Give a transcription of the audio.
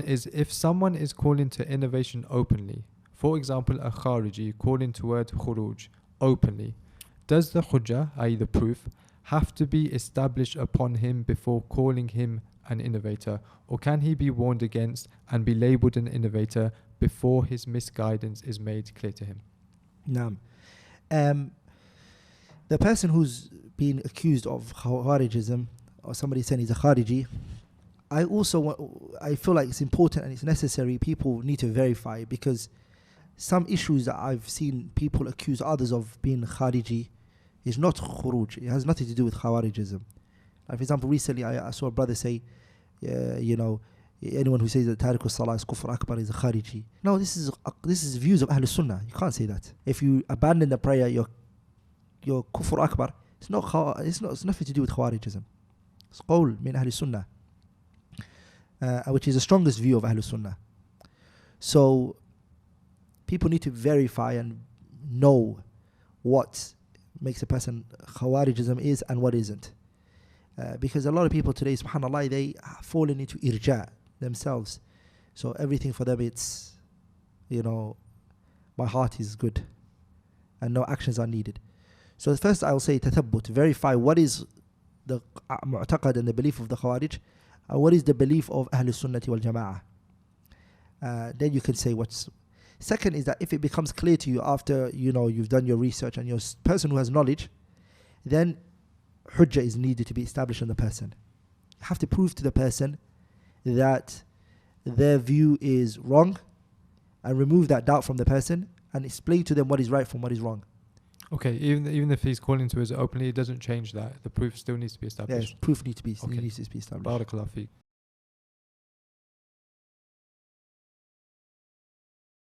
is if someone is calling to innovation openly, for example a khariji calling toward khuruj openly, does the hujjah, i.e. the proof, have to be established upon him before calling him an innovator, or can he be warned against and be labelled an innovator before his misguidance is made clear to him? Naam. The person who's been accused of Khawarijism, or somebody saying he's a Khariji, I feel like it's important and it's necessary. People need to verify, because some issues that I've seen people accuse others of being Khariji is not khuruj. It has nothing to do with Khawarijism. Like for example, recently I saw a brother say, anyone who says that Tariq Salah is Kufr Akbar is a Khariji. No, this is views of Ahl Sunnah. You can't say that. If you abandon the prayer, you're Kufr Akbar. It's nothing to do with Khawarijism. It's qawl min Ahl Sunnah, which is the strongest view of Ahl Sunnah. So people need to verify and know what makes a person Khawarijism is and what isn't. Because a lot of people today, subhanAllah, they are falling into irja themselves. So everything for them, it's, my heart is good and no actions are needed. So first I will say tathabbut, verify what is the mu'taqad and the belief of the Khawarij, and what is the belief of Ahl Sunnati wal Jama'ah. Then you can say what's. Second is that if it becomes clear to you after you've done your research and you're a person who has knowledge, then hujjah is needed to be established on the person. You have to prove to the person that their view is wrong and remove that doubt from the person and explain to them what is right from what is wrong. Okay, even if he's calling to us openly, it doesn't change that. The proof still needs to be established. Yes, proof needs to be Okay. established. Barakallah feek.